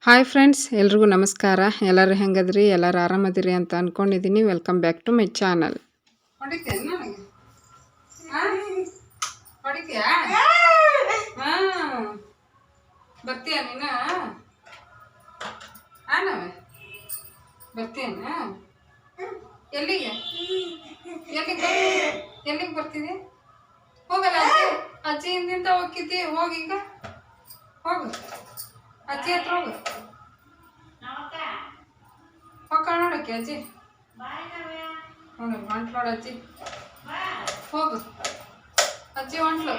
Hi friends, ಎಲ್ರಿಗೂ ನಮಸ್ಕಾರ. ಎಲ್ಲರೂ ಹೆಂಗದ್ರಿ? ಎಲ್ಲರೂ ಆರಾಮದಿರಿ ಅಂತ ಅಂದ್ಕೊಂಡಿದ್ದೀನಿ. Welcome back to my channel. ಬರ್ತೀಯ ನೀನು? ಬರ್ತೀಯನ? ಎಲ್ಲಿಗೆ ಎಲ್ಲಿಗೆ ಬರ್ತಿದ್ದೆ? ಹೋಗಲ್ಲ ಅಜ್ಜಿ ಹಿಂದಿಂದ ಹೋಗಿದ್ದಿ. ಹೋಗೀಗ ಹೋಗು, ಅಜ್ಜಿ ಹತ್ರ ಹೋಗು. ಹೋಗ ನೋಡಕ್ಕೆ ಅಜ್ಜಿ ನೋಡು, ಹೊಂಟ್ಲೋಡು ಅಜ್ಜಿ. ಹೋಗು, ಅಜ್ಜಿ ಹೊಂಟ್ಲು.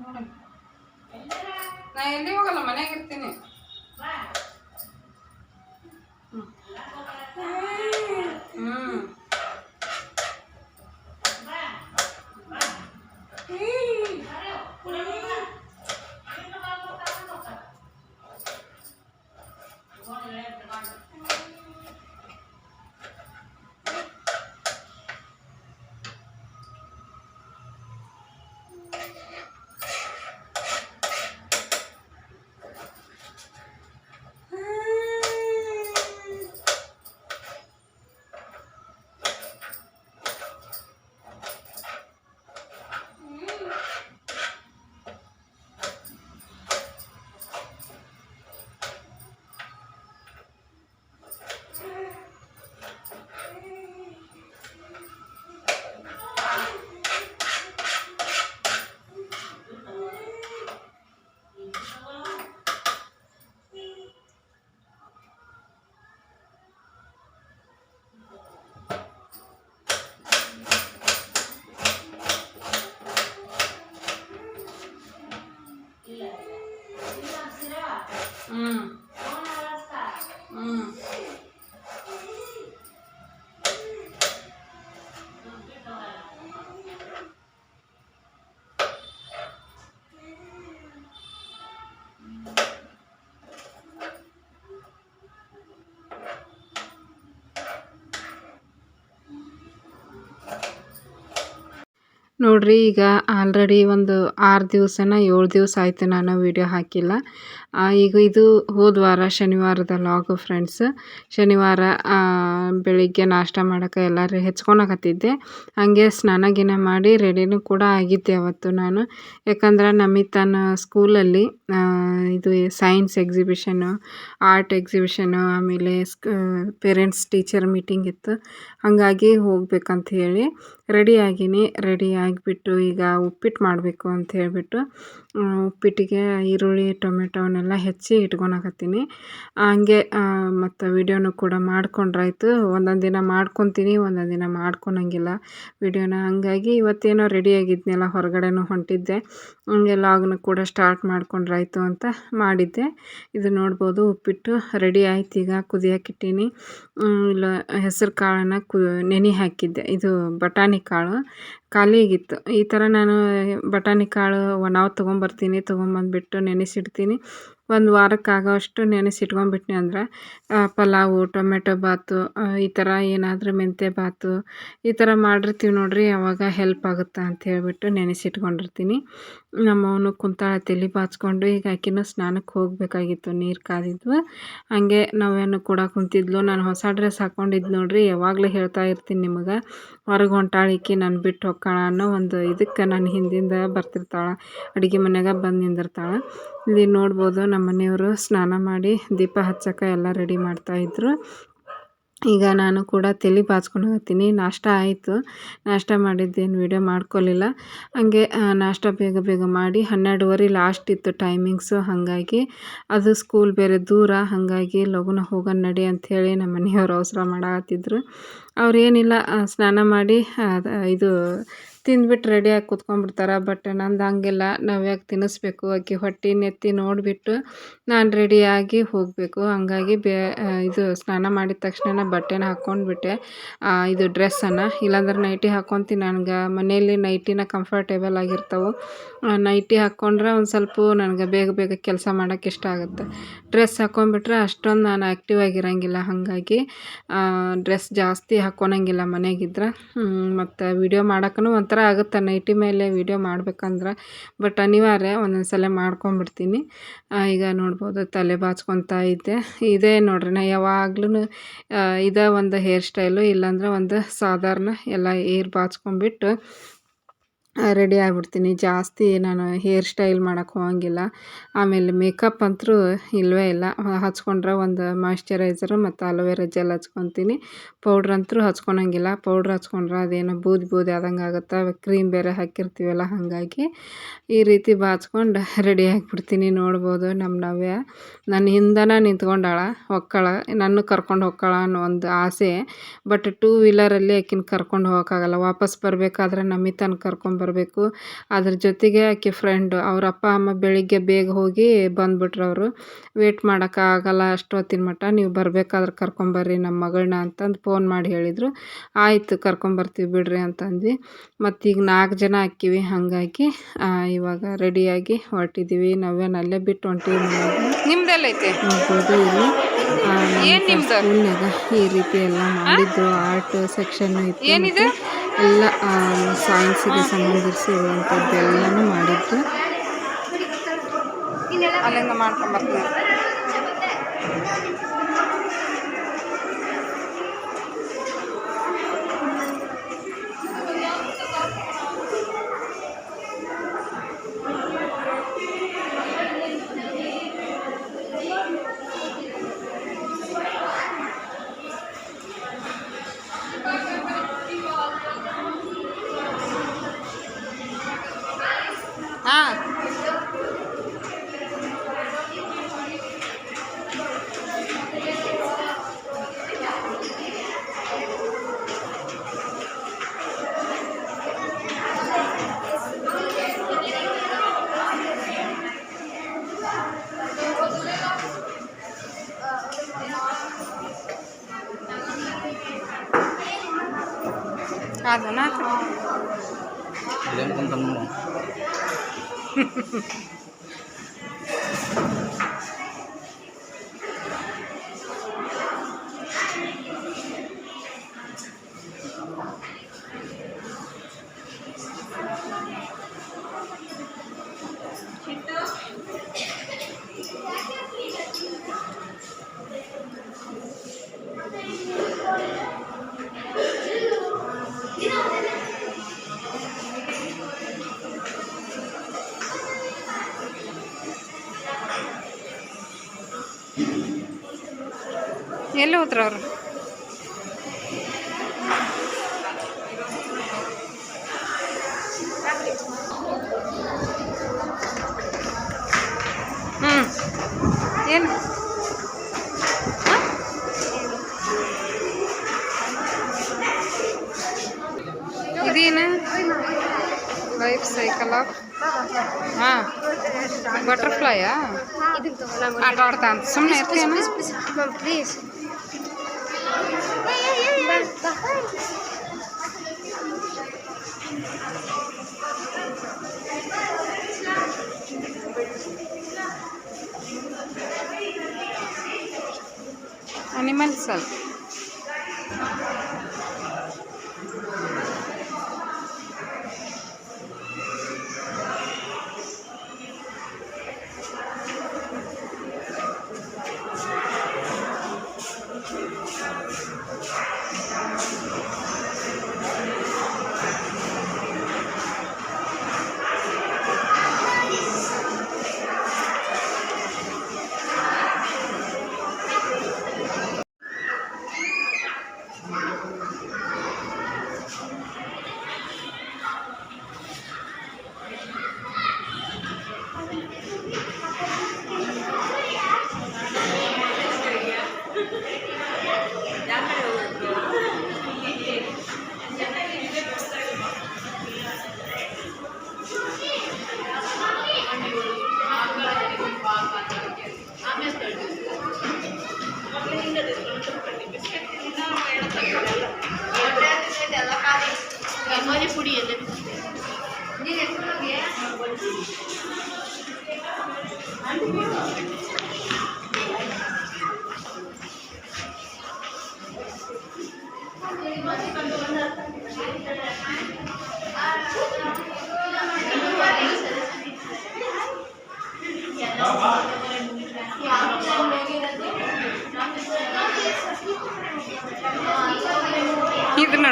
ನೋಡ, ನಾ ಎಲ್ಲಿ ಹೋಗಲ್ಲ, ಮನೆಯಾಗ ಇರ್ತೀನಿ. ನೋಡ್ರಿ, ಈಗ ಆಲ್ರೆಡಿ ಒಂದು 6 ದಿವಸನ 7 ದಿವಸ ಆಯಿತು ನಾನು ವಿಡಿಯೋ ಹಾಕಿಲ್ಲ. ಈಗ ಇದು ಹೋದ್ವಾರ ಶನಿವಾರದ ಲಾಗು ಫ್ರೆಂಡ್ಸ್. ಶನಿವಾರ ಬೆಳಿಗ್ಗೆ ನಾಷ್ಟ ಮಾಡೋಕೆ ಎಲ್ಲರೂ ಹೆಚ್ಕೊಳಕತ್ತಿದ್ದೆ. ಹಾಗೆ ಸ್ನಾನ ಗಿನ ಮಾಡಿ ರೆಡಿನೂ ಕೂಡ ಆಗಿದ್ದೆ ಅವತ್ತು ನಾನು. ಯಾಕಂದ್ರೆ ನಮಿತನ ಸ್ಕೂಲಲ್ಲಿ ಇದು ಸೈನ್ಸ್ ಎಕ್ಸಿಬಿಷನ್ನು, ಆರ್ಟ್ ಎಕ್ಸಿಬಿಷನ್ನು, ಆಮೇಲೆ ಪೇರೆಂಟ್ಸ್ ಟೀಚರ್ ಮೀಟಿಂಗ್ ಇತ್ತು. ಹಾಗಾಗಿ ಹೋಗ್ಬೇಕಂತ ಹೇಳಿ ರೆಡಿ ಆಗಿನಿ. ರೆಡಿ ಆಗಿಬಿಟ್ಟು ಈಗ ಉಪ್ಪಿಟ್ಟು ಮಾಡಬೇಕು ಅಂತ ಹೇಳಿಬಿಟ್ಟು ಉಪ್ಪಿಟ್ಟಿಗೆ ಈರುಳ್ಳಿ ಟೊಮೆಟೊವನ್ನೆಲ್ಲ ಹೆಚ್ಚಿ ಇಟ್ಕೊಳಕತ್ತೀನಿ. ಹಂಗೆ ಮತ್ತು ವಿಡಿಯೋನು ಕೂಡ ಮಾಡ್ಕೊಂಡ್ರಾಯ್ತು. ಒಂದೊಂದು ದಿನ ಮಾಡ್ಕೊತೀನಿ, ಒಂದೊಂದು ದಿನ ಮಾಡ್ಕೊಳಂಗಿಲ್ಲ ವಿಡಿಯೋನ. ಹಾಗಾಗಿ ಇವತ್ತೇನೋ ರೆಡಿಯಾಗಿದ್ನೆಲ್ಲ, ಹೊರಗಡೆನೂ ಹೊಂಟಿದ್ದೆ. ಹಂಗೆ ಲಾಗ್ನು ಕೂಡ ಸ್ಟಾರ್ಟ್ ಮಾಡ್ಕೊಂಡ್ರಾಯ್ತು ಅಂತ ಮಾಡಿದ್ದೆ. ಇದು ನೋಡ್ಬೋದು, ಉಪ್ಪಿಟ್ಟು ರೆಡಿ ಆಯ್ತು. ಈಗ ಕುದಿಯೋಕ್ಕಿಟ್ಟೀನಿ. ಇಲ್ಲ, ಹೆಸರು ಕಾಳನ್ನು ನೆನೆ ಹಾಕಿದ್ದೆ. ಇದು ಬಟಾಣಿ ಕಾಳು ಖಾಲಿಯಾಗಿತ್ತು. ಈ ಥರ ನಾನು ಬಟಾಣಿ ಕಾಳು ನಾವು ತೊಗೊಂಬಂದ್ಬಿಟ್ಟು ನೆನೆಸಿಡ್ತೀನಿ. ಒಂದು ವಾರಕ್ಕಾಗೋಷ್ಟು ನೆನೆಸಿಟ್ಕೊಂಡ್ಬಿಟ್ನಿ ಅಂದ್ರೆ ಪಲಾವು, ಟೊಮೆಟೊ ಬಾತು, ಈ ಥರ ಏನಾದರೂ ಮೆಂತ್ಯ ಬಾತು ಈ ಥರ ಮಾಡಿರ್ತೀವಿ ನೋಡ್ರಿ, ಆವಾಗ ಹೆಲ್ಪ್ ಆಗುತ್ತೆ ಅಂತ ಹೇಳ್ಬಿಟ್ಟು ನೆನೆಸಿಟ್ಕೊಂಡಿರ್ತೀನಿ. ನಮ್ಮವನು ಕುಂತಾಳ ತಲೆ ಬಾಚ್ಕೊಂಡು. ಈಗ ಆಕಿನೂ ಸ್ನಾನಕ್ಕೆ ಹೋಗಬೇಕಾಗಿತ್ತು, ನೀರು ಕಾದಿದ್ವು. ಹಾಗೆ ನಾವೇನು ಕೂಡ ಕುಂತಿದ್ಲು. ನಾನು ಹೊಸ ಡ್ರೆಸ್ ಹಾಕ್ಕೊಂಡಿದ್ದು ನೋಡ್ರಿ, ಯಾವಾಗಲೂ ಹೇಳ್ತಾ ಇರ್ತೀನಿ ನಿಮಗೆ, ಹೊರಗೆ ಹೊಂಟಾಳಿಕಿ ನಾನು ಬಿಟ್ಟು ಹೋಗ್ಕಾಳ ಅನ್ನೋ ಒಂದು ಇದಕ್ಕೆ ನಾನು ಹಿಂದಿಂದ ಬರ್ತಿರ್ತಾಳೆ, ಅಡುಗೆ ಮನೆಯಾಗ ಬಂದು ನಿಂದಿರ್ತಾಳೆ. ಇಲ್ಲಿ ನೋಡ್ಬೋದು, ನಮ್ಮ ಮನೆಯವರು ಸ್ನಾನ ಮಾಡಿ ದೀಪ ಹಚ್ಚಕ್ಕೆ ಎಲ್ಲ ರೆಡಿ ಮಾಡ್ತಾಯಿದ್ರು. ಈಗ ನಾನು ಕೂಡ ತಲೆ ಬಾಚ್ಕೊಂಡು ಹೋಗ್ತೀನಿ. ನಾಷ್ಟ ಆಯಿತು. ನಾಷ್ಟ ಮಾಡಿದ್ದೇನು ವಿಡಿಯೋ ಮಾಡ್ಕೊಲಿಲ್ಲ. ಹಾಗೆ ನಾಷ್ಟ ಬೇಗ ಬೇಗ ಮಾಡಿ 12:30 ಲಾಸ್ಟ್ ಇತ್ತು ಟೈಮಿಂಗ್ಸು. ಹಾಗಾಗಿ ಅದು ಸ್ಕೂಲ್ ಬೇರೆ ದೂರ, ಹಾಗಾಗಿ ಲಘುನ ಹೋಗೋಣ ನಡಿ ಅಂಥೇಳಿ ನಮ್ಮ ಮನೆಯವರು ಅವಸರ ಮಾಡಾಕತ್ತಿದ್ರು. ಅವ್ರೇನಿಲ್ಲ, ಸ್ನಾನ ಮಾಡಿ ಇದು ತಿಂದ್ಬಿಟ್ಟು ರೆಡಿಯಾಗಿ ಕೂತ್ಕೊಂಡ್ಬಿಡ್ತಾರೆ. ಬಟ್ ನಂದು ಹಂಗಿಲ್ಲ, ನಾವ್ಯಾಕೆ ತಿನ್ನಿಸ್ಬೇಕು, ಆಕೆ ಹೊಟ್ಟೆ ನೆತ್ತಿ ನೋಡಿಬಿಟ್ಟು ನಾನು ರೆಡಿಯಾಗಿ ಹೋಗಬೇಕು. ಹಂಗಾಗಿ ಇದು ಸ್ನಾನ ಮಾಡಿದ ತಕ್ಷಣ ಬಟ್ಟೆನ ಹಾಕ್ಕೊಂಡ್ಬಿಟ್ಟೆ, ಇದು ಡ್ರೆಸ್ಸನ್ನು. ಇಲ್ಲಾಂದ್ರೆ ನೈಟಿ ಹಾಕ್ಕೊತೀನಿ. ನನಗೆ ಮನೆಯಲ್ಲಿ ನೈಟಿನ ಕಂಫರ್ಟೇಬಲ್ ಆಗಿರ್ತಾವೆ. ನೈಟಿ ಹಾಕ್ಕೊಂಡ್ರೆ ಒಂದು ಸ್ವಲ್ಪ ನನಗೆ ಬೇಗ ಬೇಗ ಕೆಲಸ ಮಾಡೋಕ್ಕೆ ಇಷ್ಟ ಆಗುತ್ತೆ. ಡ್ರೆಸ್ ಹಾಕ್ಕೊಂಡ್ಬಿಟ್ರೆ ಅಷ್ಟೊಂದು ನಾನು ಆ್ಯಕ್ಟಿವ್ ಆಗಿರೋಂಗಿಲ್ಲ. ಹಾಗಾಗಿ ಡ್ರೆಸ್ ಜಾಸ್ತಿ ಹಾಕ್ಕೊಳಂಗಿಲ್ಲ ಮನೆಯಾಗಿದ್ರೆ. ಮತ್ತು ವಿಡಿಯೋ ಮಾಡೋಕ್ಕೂ ಒಂದು ಒಂಥರ ಆಗುತ್ತೆ ನೈಟಿ ಮೇಲೆ ವಿಡಿಯೋ ಮಾಡ್ಬೇಕಂದ್ರೆ, ಬಟ್ ಅನಿವಾರ್ಯ ಒಂದೊಂದು ಸಲ ಮಾಡ್ಕೊಂಬಿಡ್ತೀನಿ. ಈಗ ನೋಡ್ಬೋದು ತಲೆ ಬಾಚ್ಕೊತಾ ಇದ್ದೆ. ಇದೇ ನೋಡ್ರಿ ನಾ ಯಾವಾಗ್ಲೂ ಇದೇ ಒಂದು ಹೇರ್ ಸ್ಟೈಲು, ಇಲ್ಲಾಂದ್ರೆ ಒಂದು ಸಾಧಾರಣ ಎಲ್ಲ ಏರ್ ಬಾಚ್ಕೊಂಬಿಟ್ಟು ರೆಡಿ ಆಗಿಬಿಡ್ತೀನಿ. ಜಾಸ್ತಿ ನಾನು ಹೇರ್ ಸ್ಟೈಲ್ ಮಾಡೋಕ್ಕೆ ಹೋಗಂಗಿಲ್ಲ. ಆಮೇಲೆ ಮೇಕಪ್ ಅಂತೂ ಇಲ್ಲವೇ ಇಲ್ಲ. ಹಚ್ಕೊಂಡ್ರೆ ಒಂದು ಮಾಯ್ಶ್ಚರೈಸರು ಮತ್ತು ಅಲೋವೆರಾ ಜೆಲ್ ಹಚ್ಕೊತೀನಿ. ಪೌಡ್ರ್ ಅಂತೂ ಹಚ್ಕೊಳಂಗಿಲ್ಲ. ಪೌಡ್ರ್ ಹಚ್ಕೊಂಡ್ರೆ ಅದೇನೋ ಬೂದಿ ಬೂದಿ ಆದಂಗೆ ಆಗುತ್ತೆ. ಕ್ರೀಮ್ ಬೇರೆ ಹಾಕಿರ್ತೀವಲ್ಲ, ಹಾಗಾಗಿ ಈ ರೀತಿ ಬಾಚ್ಕೊಂಡು ರೆಡಿ ಆಗಿಬಿಡ್ತೀನಿ. ನೋಡ್ಬೋದು ನಮ್ಮ ನವ್ಯ ನನ್ನ ಹಿಂದನೇ ನಿಂತ್ಕೊಂಡಾಳ, ಹೊಕ್ಕಳ ನನ್ನ ಕರ್ಕೊಂಡು ಹೊಕ್ಕಳ ಅನ್ನೋ ಒಂದು ಆಸೆ. ಬಟ್ 2 ವೀಲರಲ್ಲಿ ಆಕಿನ ಕರ್ಕೊಂಡು ಹೋಗೋಕ್ಕಾಗಲ್ಲ. ವಾಪಸ್ ಬರಬೇಕಾದ್ರೆ ನಮಿತನ ಕರ್ಕೊಂಬರಬೇಕು. ಅದ್ರ ಜೊತೆಗೆ ಆಕೆ ಫ್ರೆಂಡು ಅವ್ರ ಅಪ್ಪ ಅಮ್ಮ ಬೆಳಿಗ್ಗೆ ಬೇಗ ಹೋಗಿ ಬಂದುಬಿಟ್ರು. ಅವರು ವೇಟ್ ಮಾಡೋಕ್ಕಾಗಲ್ಲ ಅಷ್ಟೊತ್ತಿನ ಮಟ್ಟ, ನೀವು ಬರಬೇಕಾದ್ರೆ ಕರ್ಕೊಂಬರ್ರಿ ನಮ್ಮ ಮಗಳನ್ನ ಅಂತಂದು ಫೋನ್ ಮಾಡಿ ಹೇಳಿದರು. ಆಯಿತು ಕರ್ಕೊಂಬರ್ತೀವಿ ಬಿಡ್ರಿ ಅಂತಂದ್ವಿ. ಮತ್ತೀಗ 4 ಜನ ಆಕ್ಕಿವಿ. ಹಾಗಾಗಿ ಇವಾಗ ರೆಡಿಯಾಗಿ ಹೊರಟಿದ್ದೀವಿ. ನವ್ಯನಲ್ಲೇ ಬಿಟ್ಟು ಹೊಂಟೀವಿ. ನಿಮ್ದೆಲ್ಲ ಐತೆ ನೋಡ್ಬೋದು. ಇಲ್ಲಿ ಸ್ಕೂಲ್ನಾಗ ಈ ರೀತಿ ಎಲ್ಲ ಮಾಡಿದ್ರು. ಆರ್ಟ್ ಸೆಕ್ಷನ್ ಇತ್ತು, ಏನಿದೆ ಎಲ್ಲ ಸೈನ್ಸಿಗೆ ಸಂಬಂಧಿಸಿರುವಂಥದ್ದೆಲ್ಲನೂ ಮಾಡಿದ್ದು. ಅಲ್ಲಿಂದ ಮಾಡ್ಕೊಂಬರ್ತೀನಿ. ಹಾಂ ಅದನ್ನ ಎಲ್ಲಿ ಹೋದ್ರು ಅವರು? ಏನು ಇದೇನು ಲೈಫ್ ಸೈಕಲ್ ಆಫ್ ಹಾಂ ಬಟರ್ಫ್ಲೈಯಾ? ಆಟ ಆಡ್ತಾ ಅಂತ ಸುಮ್ಮನೆ ಇರ್ತೀಯನ? ಪ್ಲೀಸ್ ಅನಿಮಲ್ಸ್ ಅಲ್ಲ.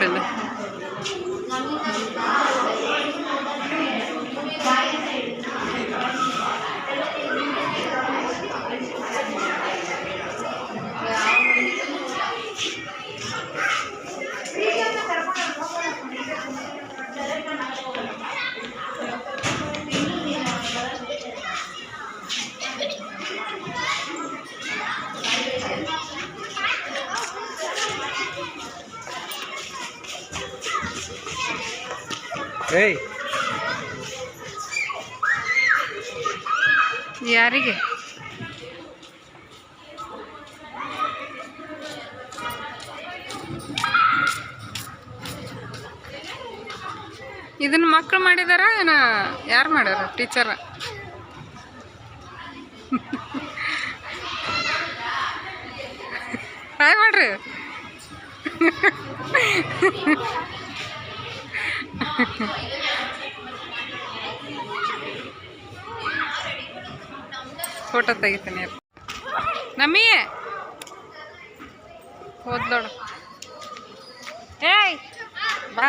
ನೋಡಲ್ಲ. ಏಯ್ ಯಾರಿಗೆ ಇದನ್ನ ಮಕ್ಕಳು ಮಾಡಿದಾರ ಏನ ಯಾರು ಮಾಡ್ಯಾರ ಟೀಚರ್? ಹಾಯ್ ಮಾಡ್ರಿ. ಫೋಟೋ ತೆಗಿತೀನಿ ನಮ್ಮಿ ಹೋದ್ಲೋಡು. ಏಯ್ ಬಾ,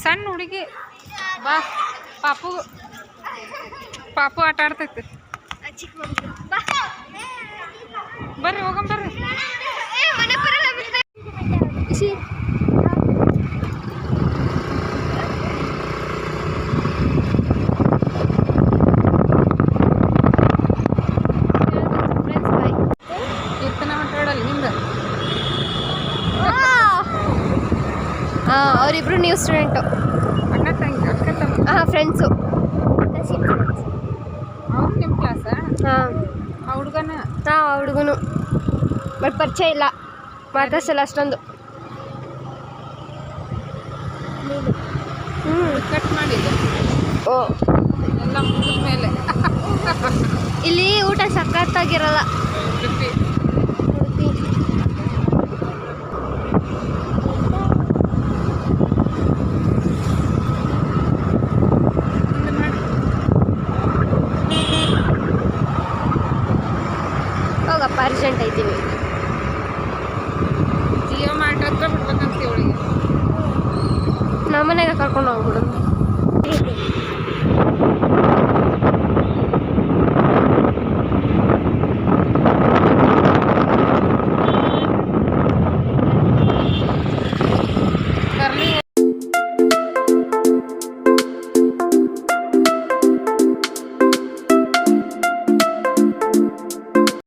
ಸಣ್ಣ ಹುಡುಗಿ ಬಾ. ಪಾಪು ಆಟ ಆಡ್ತೈತಿ. ಬರ್ರಿ ಹೋಗಂ ಬರ್ರಿ. ಅವರಿಬ್ರು ನ್ಯೂ ಸ್ಟೂಡೆಂಟು. ಹಾಂ, ಫ್ರೆಂಡ್ಸು. ಅವ್ರು ನಿಮ್ಮ ಕ್ಲಾಸಾ? ಹಾಂ. ಆ ಹುಡುಗನ? ಹಾಂ, ಆ ಹುಡುಗನು ಬಟ್ ಪರಿಚಯ ಇಲ್ಲ, ಮಾತಾಡ್ಸಲ್ಲ ಅಷ್ಟೊಂದು. ಕಟ್ ಮಾಡಿದ್ದು. ಓ, ಎಲ್ಲ ಮುಗಿದ ಮೇಲೆ ಇಲ್ಲಿ ಊಟ ಸಖತ್ತಾಗಿರಲ್ಲ.